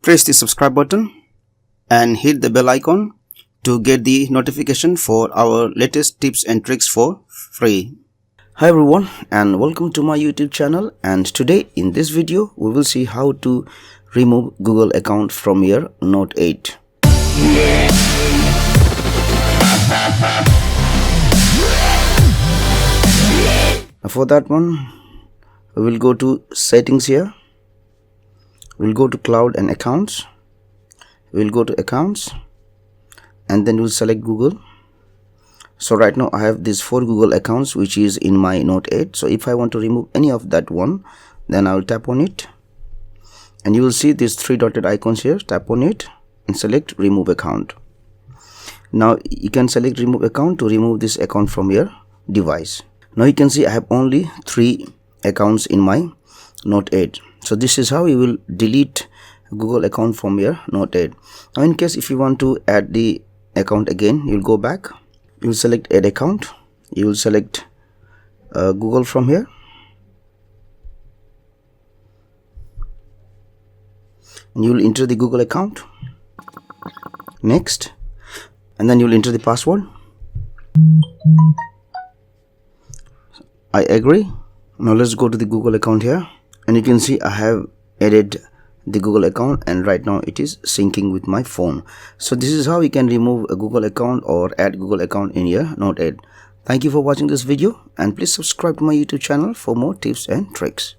press the subscribe button and hit the bell icon to get the notification for our latest tips and tricks for free. Hi everyone and welcome to my YouTube channel, and today in this video we will see how to remove Google account from your Note 8. For that one, we will go to settings here. We'll go to cloud and accounts. We'll go to accounts and then we'll select Google. So right now I have these 4 Google accounts which is in my Note 8. So if I want to remove any of that one, then I will tap on it and you will see these 3 dotted icons here. Tap on it and select remove account. Now you can select remove account to remove this account from your device. Now you can see I have only 3 accounts in my Note 8. So this is how you will delete Google account from your Note 8. Now in case if you want to add the account again, you'll go back, you will select add account, you will select Google from here, and you will enter the Google account, next, and then you will enter the password. I agree. Now let's go to the Google account here, and you can see I have added the Google account and right now it is syncing with my phone. So this is how you can remove a Google account or add Google account in your Note 8. Thank you for watching this video and please subscribe to my YouTube channel for more tips and tricks.